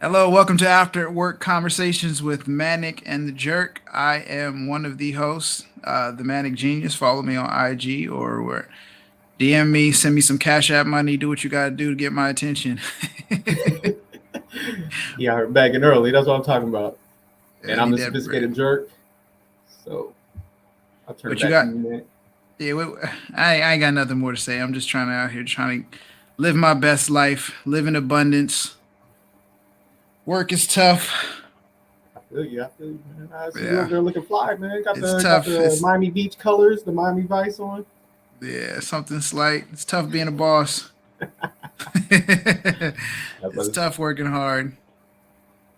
Hello, welcome to After Work Conversations with Manic and the Jerk. I am one of the hosts, the Manic Genius. Follow me on IG or DM me, send me some Cash App money, do what you got to do to get my attention. Yeah, I heard bagging early. That's what I'm talking about. Yeah, And I I'm need the that bread. sophisticated jerk. So I'll turn it What you back to got? you, man. Yeah, I ain't got nothing more to say. I'm just trying to out here trying to live my best life, live in abundance. Work is tough. I feel you. I feel you, man. I see you Yeah, over there looking fly, man. Got it's the got tough. the Miami Beach colors, the Miami Vice on. Yeah, something slight. It's tough being a boss. That's what It's it's, tough working hard.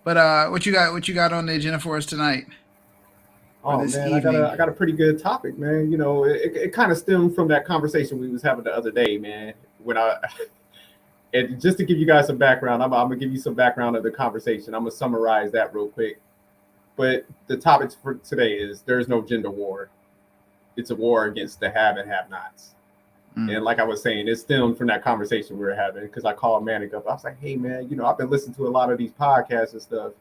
But what you got? What you got on the agenda for us tonight or oh this man, evening? I got a pretty good topic, man. You know, it kind of stemmed from that conversation we was having the other day, man. When I and just to give you guys some background, I'm gonna give you some background of the conversation. I'm gonna summarize that real quick. But the topic for today is there's no gender war. It's a war against the have and have nots. Mm. And like I was saying, it stemmed from that conversation we were having because I called Manic up. I was like, hey, man, I've been listening to a lot of these podcasts and stuff.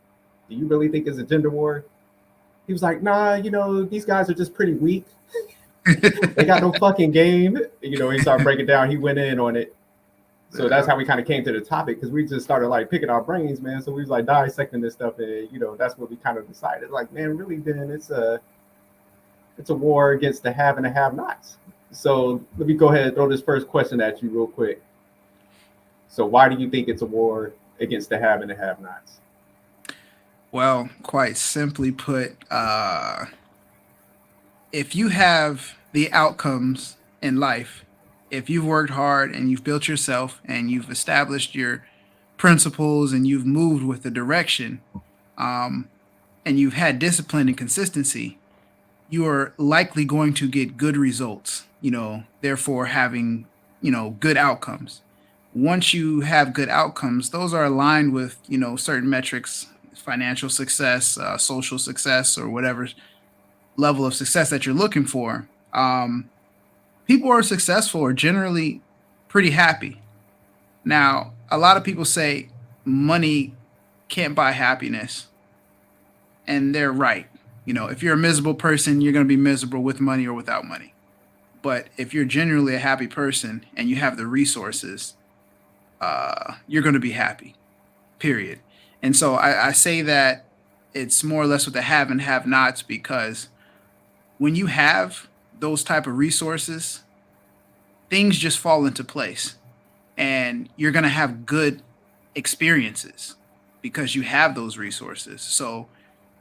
Do you really think it's a gender war? He was like, nah, these guys are just pretty weak. They got no fucking game. He started breaking down. He went in on it. So that's Yeah. how we kind of came to the topic because we just started like picking our brains, man. So we was like dissecting this stuff, and that's what we kind of decided. Like, man, really, then it's a war against the have and the have-nots. So let me go ahead and throw this first question at you real quick. So why do you think it's a war against the have and the have-nots? Well, quite simply put, if you have the outcomes in life, if you've worked hard and you've built yourself and you've established your principles and you've moved with the direction, um, and you've had discipline and consistency, you are likely going to get good results, therefore having, good outcomes. Once you have good outcomes, those are aligned with, certain metrics, financial success, social success, or whatever level of success that you're looking for. People who are successful are generally pretty happy. Now, a lot of people say money can't buy happiness, and they're right. If you're a miserable person, you're going to be miserable with money or without money. But if you're genuinely a happy person and you have the resources, you're going to be happy, period. And so I say that it's more or less with the have and have nots because when you have those type of resources, things just fall into place and you're going to have good experiences because you have those resources. So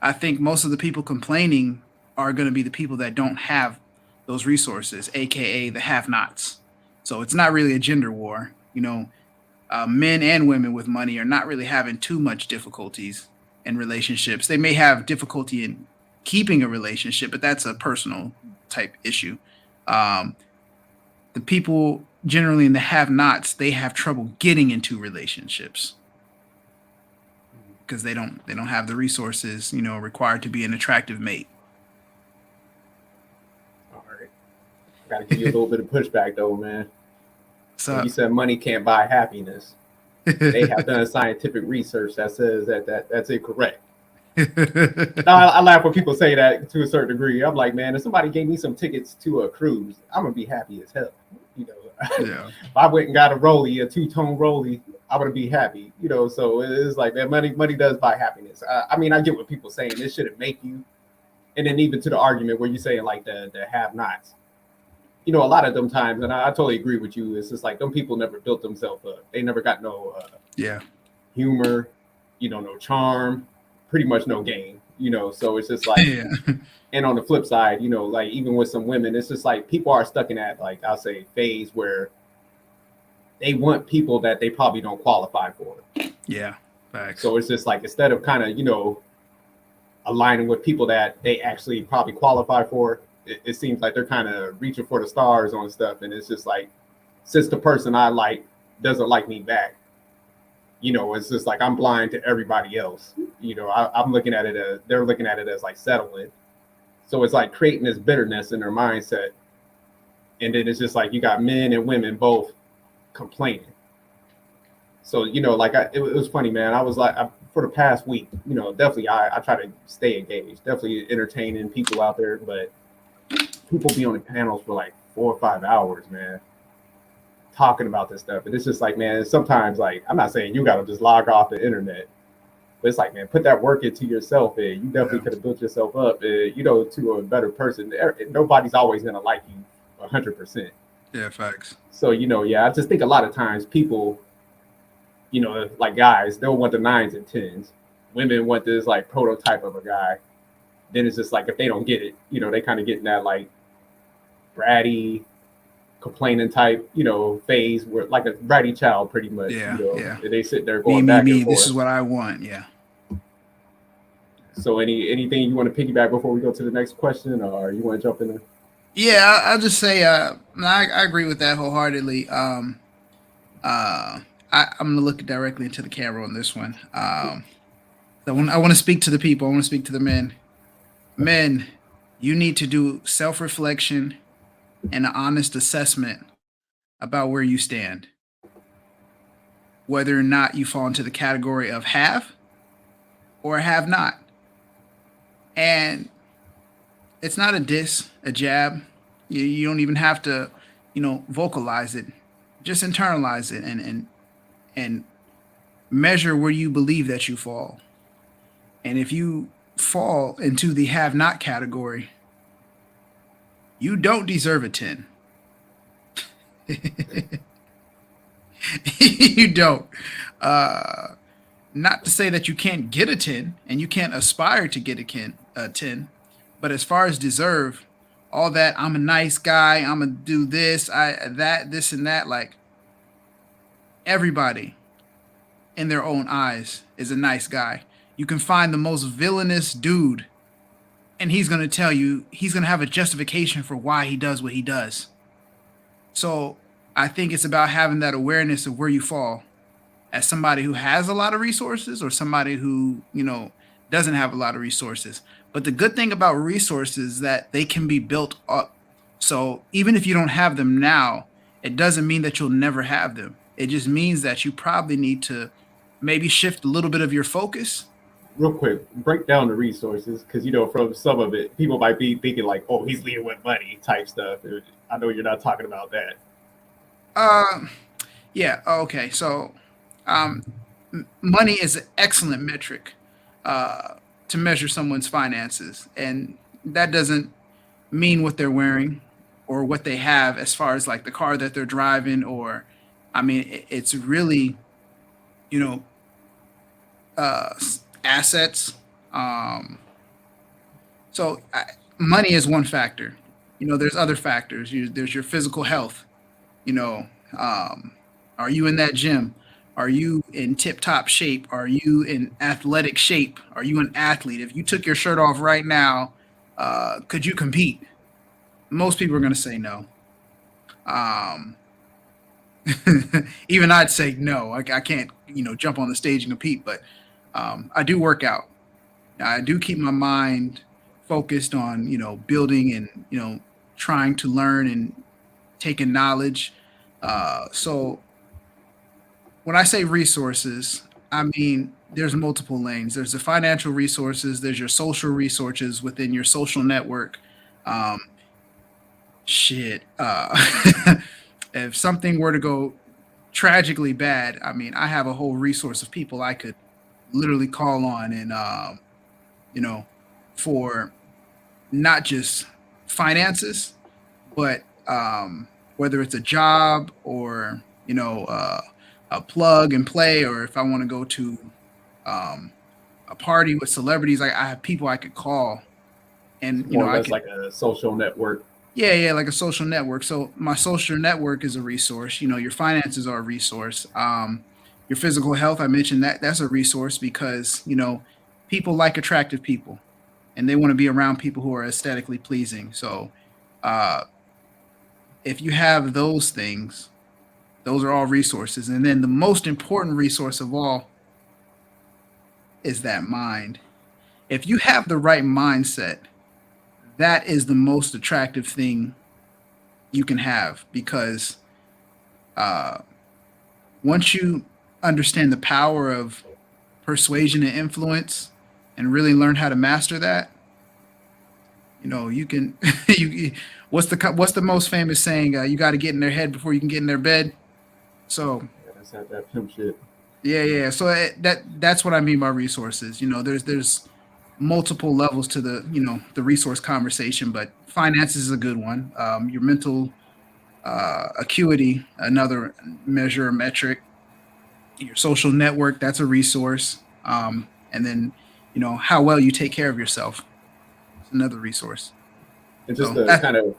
I think most of the people complaining are going to be the people that don't have those resources, aka the have nots. So it's not really a gender war. Men and women with money are not really having too much difficulties in relationships. They may have difficulty in keeping a relationship, but that's a personal type issue. Um, the people generally in the have nots, they have trouble getting into relationships because they don't have the resources, required to be an attractive mate. All right. I got to give you a little bit of pushback, though, man. So When you said money can't buy happiness, they have done scientific research that says that's incorrect. Now, I laugh when people say that to a certain degree. I'm like, man, if somebody gave me some tickets to a cruise, I'm going to be happy as hell. yeah. If I went and got a rollie, a two-tone rollie, I would be happy. So it's like, man, money does buy happiness. I mean, I get what people saying. This shouldn't make you. And then even to the argument where you're saying like the have-nots. A lot of them times, and I totally agree with you. It's just like them people never built themselves up. They never got no Yeah. humor, no charm, pretty much no game. So it's just like, Yeah. and on the flip side, like even with some women, it's just like people are stuck in that, like I'll say, phase where they want people that they probably don't qualify for. Yeah. Facts. So it's just like instead of kind of aligning with people that they actually probably qualify for, it seems like they're kind of reaching for the stars on stuff, and it's just like since the person I like doesn't like me back, it's just like I'm blind to everybody else. I'm looking at it as they're looking at it as like settling. So it's like creating this bitterness in their mindset, and then it's just like you got men and women both complaining. So like it was funny, man. I was like, for the past week, definitely I try to stay engaged, definitely entertaining people out there, but people be on the panels for like 4 or 5 hours, man, talking about this stuff, and it's just like, man, sometimes like I'm not saying you got to just log off the internet, but it's like, man, put that work into yourself, and you definitely Yeah. could have built yourself up, to a better person. Nobody's always gonna like you 100%. Yeah. Facts. So yeah, I just think a lot of times people, like guys, they'll want the nines and tens. Women want this like prototype of a guy. Then it's just like if they don't get it, they kind of get in that like bratty, complaining type, phase where like a bratty child, pretty much. Yeah. Yeah. And they sit there Me, going me, back and me. This is forth. what I want. Yeah. So anything you want to piggyback before we go to the next question, or you want to jump in there? Yeah. I'll just say, I agree with that wholeheartedly. I'm gonna look directly into the camera on this one. I want to speak to the people. I want to speak to the men. Men, you need to do self reflection and an honest assessment about where you stand, whether or not you fall into the category of have or have not. And it's not a diss, a jab. You don't even have to, vocalize it. Just internalize it and measure where you believe that you fall. And if you fall into the have not category, you don't deserve a 10. You don't. Uh, Not to say that you can't get a 10 and you can't aspire to get a 10, but as far as deserve, all that I'm a nice guy, I'm gonna do this, this and that, like everybody in their own eyes is a nice guy. You can find the most villainous dude and he's gonna tell you he's gonna have a justification for why he does what he does. So I think it's about having that awareness of where you fall as somebody who has a lot of resources or somebody who, doesn't have a lot of resources. But the good thing about resources is that they can be built up. So even if you don't have them now, it doesn't mean that you'll never have them. It just means that you probably need to maybe shift a little bit of your focus. Real quick, break down the resources because from some of it, people might be thinking like, "Oh, he's leading with money" type stuff. I know you're not talking about that. Uh, yeah. Okay. So, um, money is an excellent metric uh, to measure someone's finances, and that doesn't mean what they're wearing or what they have as far as like the car that they're driving, or I mean, it's really, you know, assets. Um, Money is one factor. There's other factors. There's your physical health. You know, um, are you in that gym? Are you in tip top shape? Are you in athletic shape? Are you an athlete? If you took your shirt off right now, could you compete? Most people are going to say no. Um, Even I'd say no. I can't, jump on the stage and compete, but I do work out. I do keep my mind focused on, building and, trying to learn and taking knowledge. So when I say resources, I mean there's multiple lanes. There's the financial resources. There's your social resources within your social network. Um, shit. If something were to go tragically bad, I mean, I have a whole resource of people I could literally call on and you know, for not just finances, but whether it's a job or a plug and play, or if I want to go to um, a party with celebrities, I have people I could call, It's and more or I less could, like a social network. yeah, yeah, like a social network. So my social network is a resource. Your finances are a resource. Your physical health, I mentioned that's a resource because people like attractive people, and they want to be around people who are aesthetically pleasing. So uh, if you have those things, those are all resources. And then the most important resource of all is that mind. If you have the right mindset, that is the most attractive thing you can have because uh, once you understand the power of persuasion and influence and really learn how to master that, you can you what's the most famous saying? You got to get in their head before you can get in their bed. So Yeah, that's that pimp shit. yeah, yeah. So that's what I mean by resources. There's multiple levels to the resource conversation, but finances is a good one. Your mental acuity, another measure or metric. Your social network, that's a resource. And then how well you take care of yourself, it's another resource. And just So to kind of,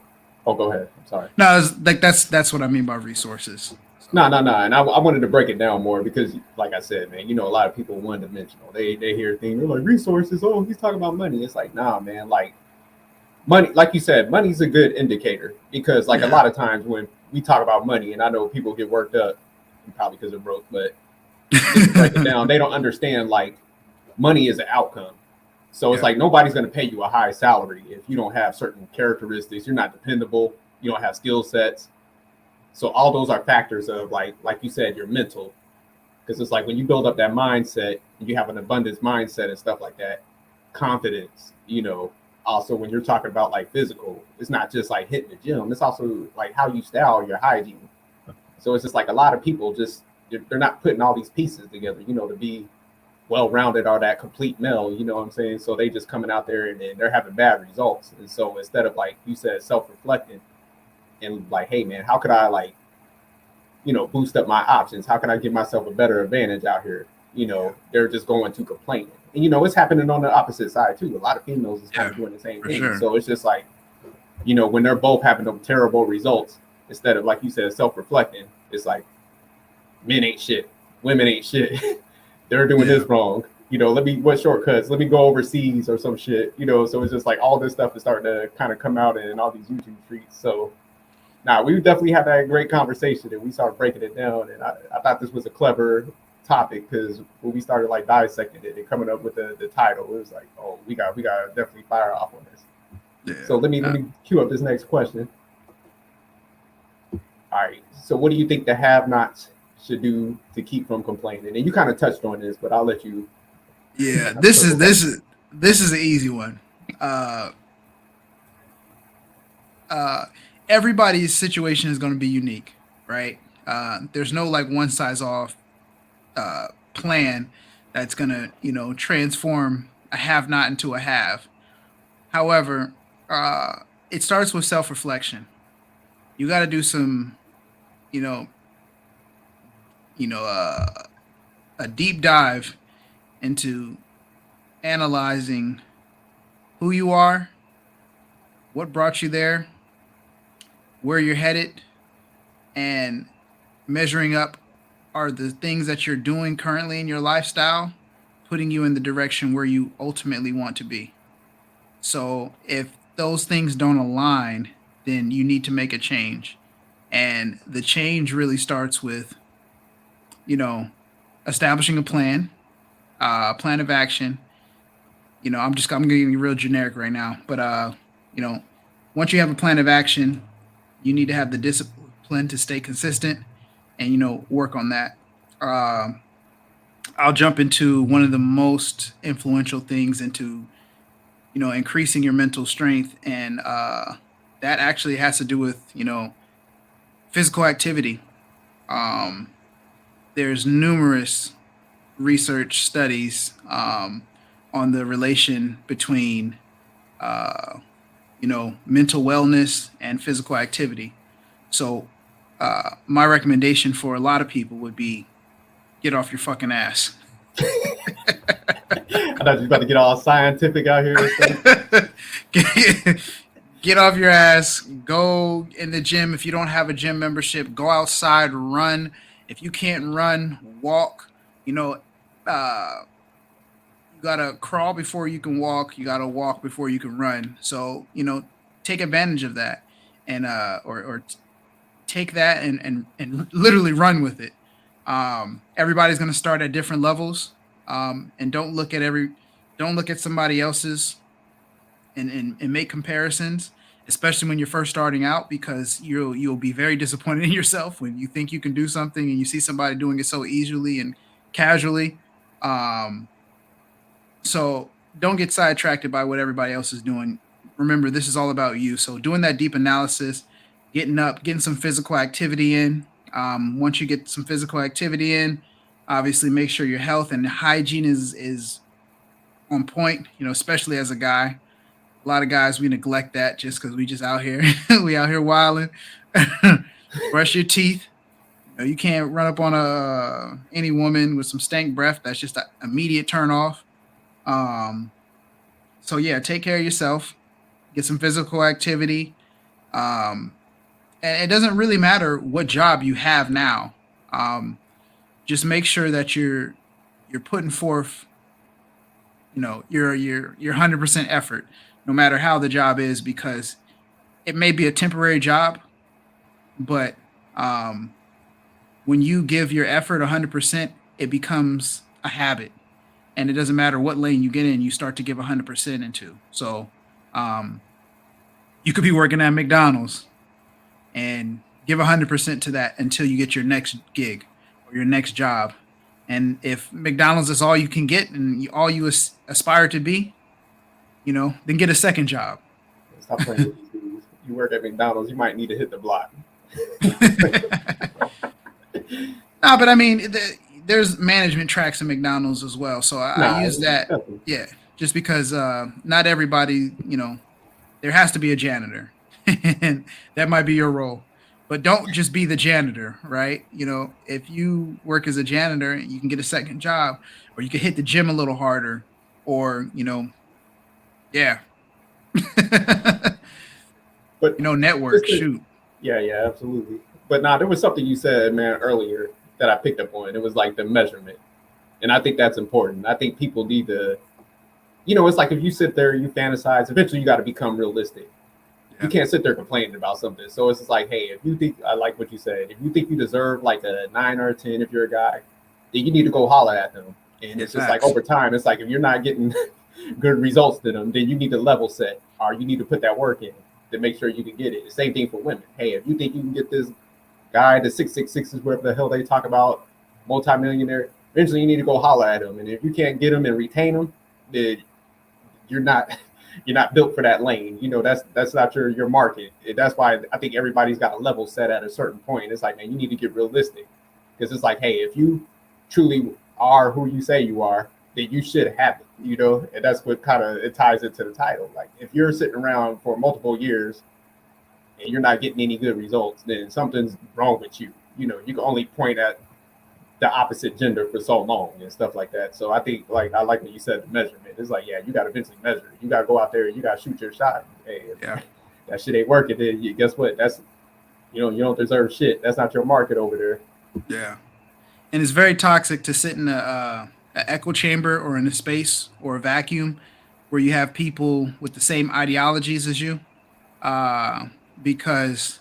oh, go ahead. I'm sorry. no, it's like that's what I mean by resources. So No, no, no. And I wanted to break it down more because, like I said, man, a lot of people one dimensional. They hear things, they're like resources. Oh, he's talking about money. It's like, nah, man. Like money, like you said, money's a good indicator because, like, a yeah, lot of times when we talk about money, and I know people get worked up, probably because they're broke, but just to break it down, they don't understand like money is an outcome. So it's yeah, like nobody's going to pay you a high salary if you don't have certain characteristics. You're not dependable. You don't have skill sets. So all those are factors of like you said, your mental. Because it's like when you build up that mindset, and you have an abundance mindset and stuff like that, confidence. Also when you're talking about like physical, it's not just like hitting the gym. It's also like how you style, your hygiene. So it's just like a lot of people just they're not putting all these pieces together, to be well-rounded or that complete male, you know what I'm saying? So they just coming out there and they're having bad results. And so instead of like you said, self-reflecting and like, hey man, how could I like, boost up my options? How can I give myself a better advantage out here? yeah, They're just going to complain. And it's happening on the opposite side too. A lot of females is kind yeah, of doing the same for thing. sure. So it's just like, when they're both having them terrible results, instead of like you said, self-reflecting, it's like men ain't shit, women ain't shit. They're doing Yeah, this wrong. What shortcuts? Let me go overseas or some shit. So it's just like all this stuff is starting to kind of come out in all these YouTube streets. So we definitely had that great conversation and we started breaking it down. And I thought this was a clever topic because when we started like dissecting it and coming up with the title, it was like, oh, we got to definitely fire off on this. yeah. So let me cue up this next question. All right. So what do you think the have-nots should do to keep from complaining? And you kind of touched on this, but I'll let you Yeah, kind of this is circle back. this is this is an easy one. Uh, uh, Everybody's situation is going to be unique, right? There's no like one size off plan that's going to transform a have not into a have. However, uh, it starts with self reflection. You got to do some, you know, you know, uh, a deep dive into analyzing who you are, what brought you there, where you're headed, and measuring up, are the things that you're doing currently in your lifestyle putting you in the direction where you ultimately want to be. So if those things don't align, then you need to make a change. And the change really starts with, you know, establishing a plan of action. I'm getting real generic right now, but you know, once you have a plan of action, you need to have the discipline to stay consistent and work on that. Um, I'll jump into one of the most influential things into increasing your mental strength, and that actually has to do with physical activity. Um, there's numerous research studies on the relation between uh, mental wellness and physical activity. So my recommendation for a lot of people would be get off your fucking ass. I thought you were about to get all scientific out here and stuff. get, get off your ass. Go in the gym. If you don't have a gym membership, go outside, run. If you can't run, walk. You know, uh, you gotta crawl before you can walk. You gotta walk before you can run. So take advantage of that, and take that and literally run with it. Everybody's gonna start at different levels, and don't look at somebody else's and make comparisons. especially when you're first starting out, because you'll be very disappointed in yourself when you think you can do something and you see somebody doing it so easily and casually. Um, so don't get sidetracked by what everybody else is doing. Remember, this is all about you. So doing that deep analysis, getting up, getting some physical activity in. Once you get some physical activity in, obviously make sure your health and hygiene is on point. Especially as a guy, a lot of guys we neglect that just because we just out here we out here wilding. Brush your teeth. You can't run up on a any woman with some stank breath. That's just an immediate turn off. Um, so yeah, take care of yourself. Get some physical activity. Um, and it doesn't really matter what job you have now. Um, just make sure that you're putting forth, your 100% effort, no matter how the job is, because it may be a temporary job, but um, when you give your effort 100%, it becomes a habit, and it doesn't matter what lane you get in, you start to give 100% into. So um, you could be working at McDonald's and give 100% to that until you get your next gig or your next job. And if McDonald's is all you can get and all you aspire to be, then get a second job. Stop playing with these dudes. You work at McDonald's, you might need to hit the block. No, but I mean, there's management tracks in McDonald's as well. So I use that. Definitely. Yeah, just because not everybody, there has to be a janitor, and that might be your role. But don't just be the janitor, right? If you work as a janitor, you can get a second job, or you can hit the gym a little harder, or yeah, But network. just to, Shoot. yeah, absolutely. But there was something you said, man, earlier that I picked up on. It was like the measurement. And I think that's important. I think people need to, it's like if you sit there, you fantasize, eventually you got to become realistic. You can't sit there complaining about something. So it's just like, hey, if you think, I like what you said, if you think you deserve like a 9 or a 10, if you're a guy, then you need to go holler at them. And it's just like over time, it's like if you're not getting good results to them, then you need to level set, or you need to put that work in to make sure you can get it. The same thing for women. Hey, if you think you can get this guy, the 666s, whatever the hell they talk about, multimillionaire, eventually you need to go holler at him. And if you can't get him and retain him, then you're not built for that lane. That's not your market. That's why I think everybody's got a level set at a certain point. It's like, man, you need to get realistic, because it's like, hey, if you truly are who you say you are, then you should have it, and that's what kind of it ties into the title. Like if you're sitting around for multiple years and you're not getting any good results, then something's wrong with you. You can only point at the opposite gender for so long and stuff like that. So I think, like, I like what you said, the measurement. It's like, yeah, you got to eventually measure. You got to go out there and you got to shoot your shot. Hey, if that shit ain't working, then guess what? That's, you don't deserve shit. That's not your market over there. Yeah. And it's very toxic to sit in an echo chamber or in a space or a vacuum where you have people with the same ideologies as you, because,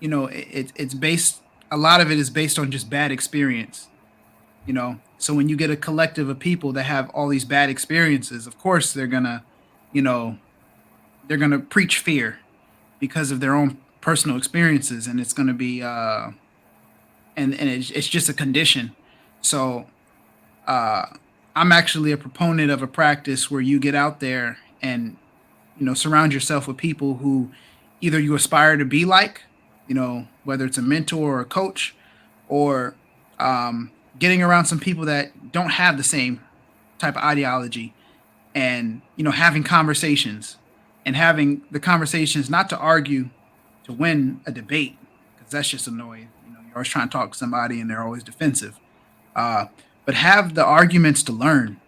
it's based, a lot of it is based on just bad experience, so when you get a collective of people that have all these bad experiences, of course you know they're gonna preach fear because of their own personal experiences, and it's gonna be and it's just a condition. So I'm actually a proponent of a practice where you get out there and surround yourself with people who either you aspire to be like, whether it's a mentor or a coach, or getting around some people that don't have the same type of ideology, and having conversations, and having the conversations not to argue to win a debate, because that's just annoying. You're always trying to talk to somebody and they're always defensive, but have the arguments to learn,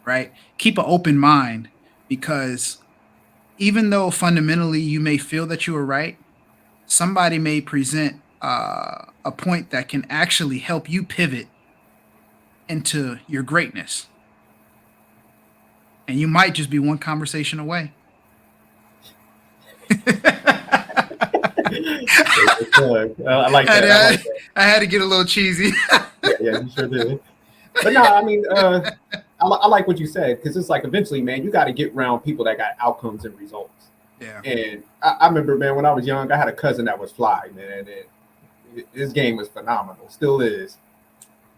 right? Keep an open mind, because even though fundamentally you may feel that you are right, somebody may present a point that can actually help you pivot into your greatness. And you might just be one conversation away. I like that. I had to get a little cheesy. Yeah, you sure did. But no, I mean, I like what you said, because it's like eventually, man, you got to get around people that got outcomes and results. Yeah. And I remember, man, when I was young, I had a cousin that was fly, man, and his game was phenomenal, still is.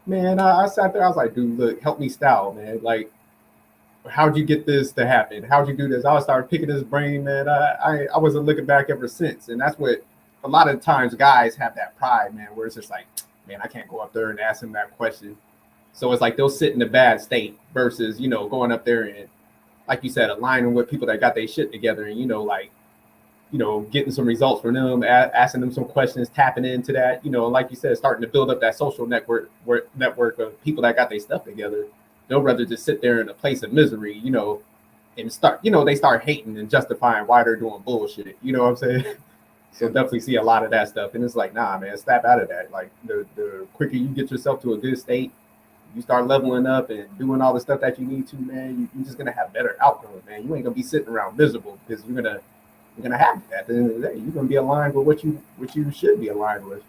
Man, I sat there, I was like, dude, look, help me style, man. Like, how'd you get this to happen? How'd you do this? I started picking his brain, man. I wasn't looking back ever since. And that's what a lot of times guys have, that pride, man, where it's just like, man, I can't go up there and ask him that question. So it's like they'll sit in a bad state versus, going up there and, like you said, aligning with people that got their shit together and, like, getting some results from them, asking them some questions, tapping into that, like you said, starting to build up that social network of people that got their stuff together. They'll rather just sit there in a place of misery, and start, they start hating and justifying why they're doing bullshit. You know what I'm saying? So definitely see a lot of that stuff. And it's like, nah, man, snap out of that. Like the quicker you get yourself to a good state, you start leveling up and doing all the stuff that you need to, man, you're just gonna have better outcomes, man. You ain't gonna be sitting around miserable because you're gonna have it at the end of the day. You're gonna be aligned with what you should be aligned with.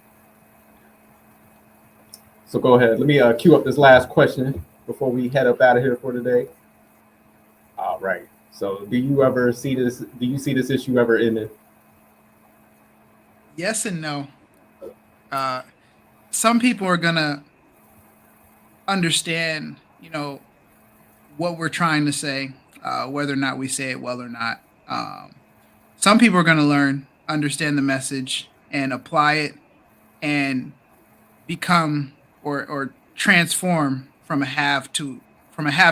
So go ahead. Let me cue up this last question before we head up out of here for today. All right. So do you see this issue ever ending? Yes and no. Some people are gonna understand, what we're trying to say, whether or not we say it well or not. Some people are gonna learn, understand the message, and apply it, and become or transform from a have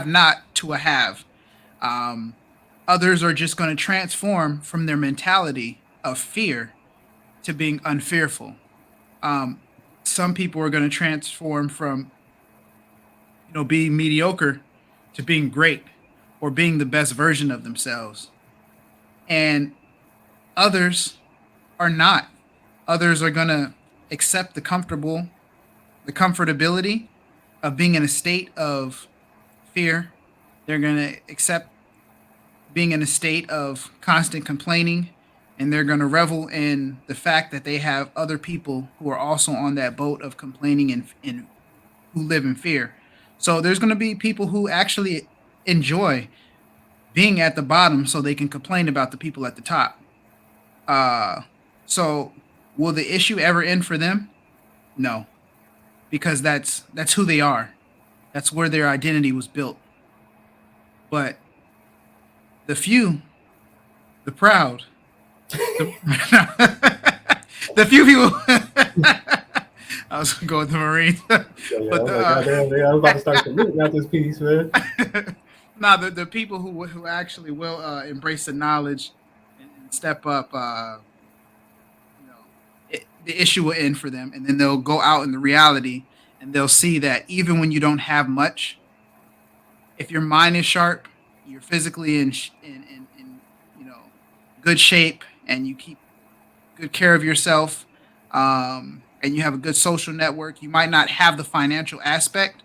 not to a have. Um, Others are just going to transform from their mentality of fear to being unfearful. Um, some people are going to transform from being mediocre to being great or being the best version of themselves, and others are not. Others are going to accept the comfortability of being in a state of fear. They're going to accept being in a state of constant complaining, and they're going to revel in the fact that they have other people who are also on that boat of complaining and who live in fear. So there's going to be people who actually enjoy being at the bottom so they can complain about the people at the top. Uh, so will the issue ever end for them? No, because that's who they are. That's where their identity was built. But the few, the proud, the, the few people. I was going with the Marines, Yeah, but I'm like, goddamn, man, I was about to start saluting out this piece, man. nah, the people who actually will embrace the knowledge and step up, the issue will end for them, and then they'll go out in the reality, and they'll see that even when you don't have much, if your mind is sharp, you're physically in good shape, and you keep good care of yourself, and you have a good social network. You might not have the financial aspect,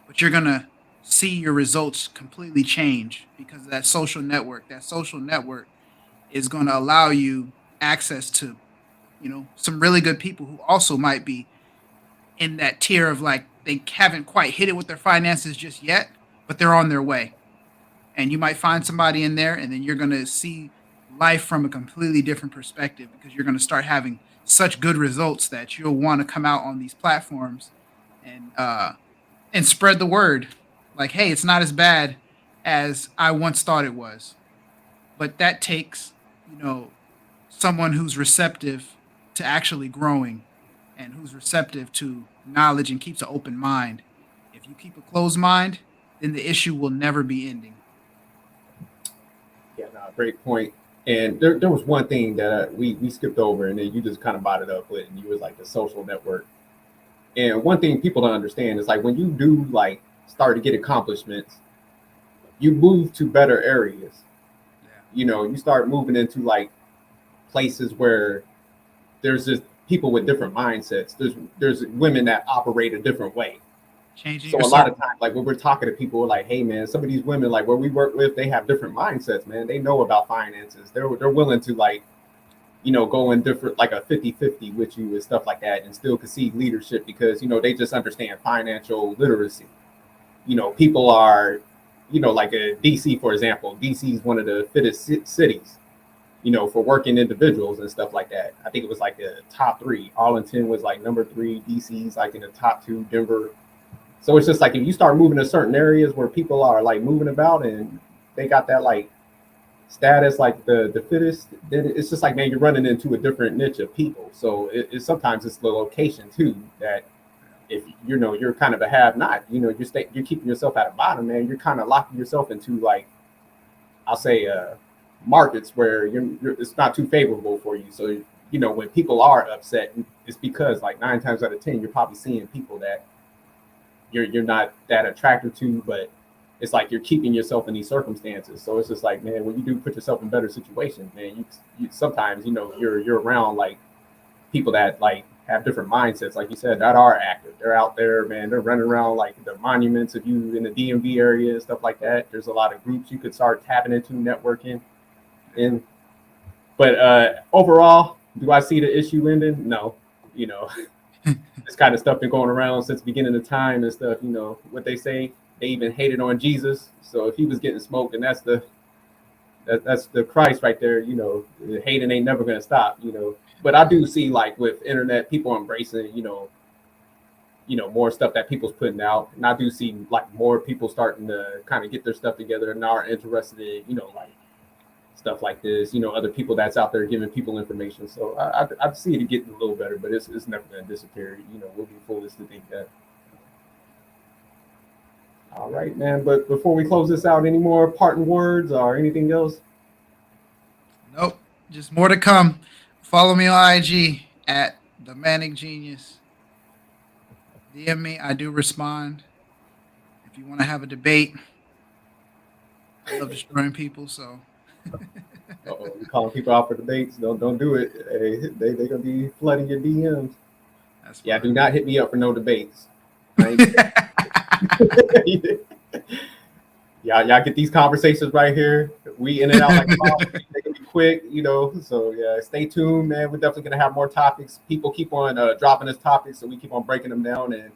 but you're gonna see your results completely change because of that social network. That social network is going to allow you access to some really good people who also might be in that tier of like they haven't quite hit it with their finances just yet, but they're on their way. And you might find somebody in there, and then you're going to see life from a completely different perspective because you're going to start having such good results that you'll want to come out on these platforms and uh and spread the word, like, hey, it's not as bad as I once thought it was. But that takes someone who's receptive to actually growing and who's receptive to knowledge and keeps an open mind. If you keep a closed mind, then the issue will never be ending. Yeah, no, great point. And there was one thing that we skipped over, and then you just kind of brought it up with, and you was like the social network. And one thing people don't understand is like when you do like start to get accomplishments, you move to better areas. Yeah. You start moving into like places where there's just people with different mindsets. There's women that operate a different way. Changing So your a lot circle. of times, like when we're talking to people, we're like, hey man, some of these women, like where we work with, they have different mindsets, man. They know about finances. They're willing to like, go in different, like a 50-50 with you and stuff like that, and still concede leadership because, they just understand financial literacy. People are, like a DC, for example. DC is one of the fittest cities. for working individuals and stuff like that. I think it was like the top 3. Arlington was like number 3. DC's like in the top 2. Denver. So it's just like if you start moving to certain areas where people are like moving about and they got that like status like the fittest, then it's just like, man, you're running into a different niche of people. So sometimes it's the location too, that if you're kind of a have not, you're keeping yourself at a bottom, man. You're kind of locking yourself into like, I'll say markets where it's not too favorable for you. So when people are upset, it's because like 9 times out of 10 you're probably seeing people that you're not that attracted to, but it's like you're keeping yourself in these circumstances. So it's just like, man, when you do put yourself in better situations, man, you sometimes you're around like people that like have different mindsets, like you said, that are active. They're out there, man. They're running around like the monuments if you in the DMV area and stuff like that. There's a lot of groups you could start tapping into, networking. But overall, do I see the issue ending? No. This kind of stuff been going around since the beginning of time and stuff. What they say, they even hated on Jesus. So if he was getting smoked, and that's the Christ right there. The hating ain't never gonna stop. But I do see like with internet, people embracing more stuff that people's putting out, and I do see like more people starting to kind of get their stuff together and are interested in like stuff like this. Other people that's out there giving people information. So I see it getting a little better, but it's never gonna disappear. We'll be foolish to think that. All right, man. But before we close this out, any more parting words or anything else? Nope. Just more to come. Follow me on IG at the Manic Genius. DM me. I do respond. If you want to have a debate, I love destroying people. So. Uh-oh, you calling people out for debates? Don't do it. Hey, they gonna be flooding your DMs. That's fine. Do not hit me up for no debates. Y'all get these conversations right here. We in and out like they can be quick, So yeah, stay tuned, man. We're definitely gonna have more topics. People keep on dropping us topics, so we keep on breaking them down, and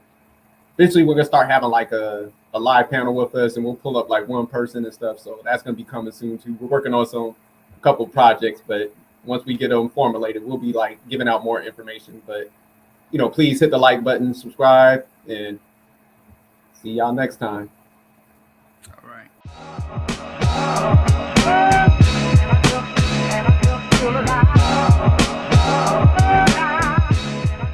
eventually we're gonna start having like a live panel with us, and we'll pull up like one person and stuff. So that's gonna be coming soon too. We're working on a couple projects, but once we get them formulated, we'll be like giving out more information. But please hit the like button, subscribe, and see y'all next time. All right.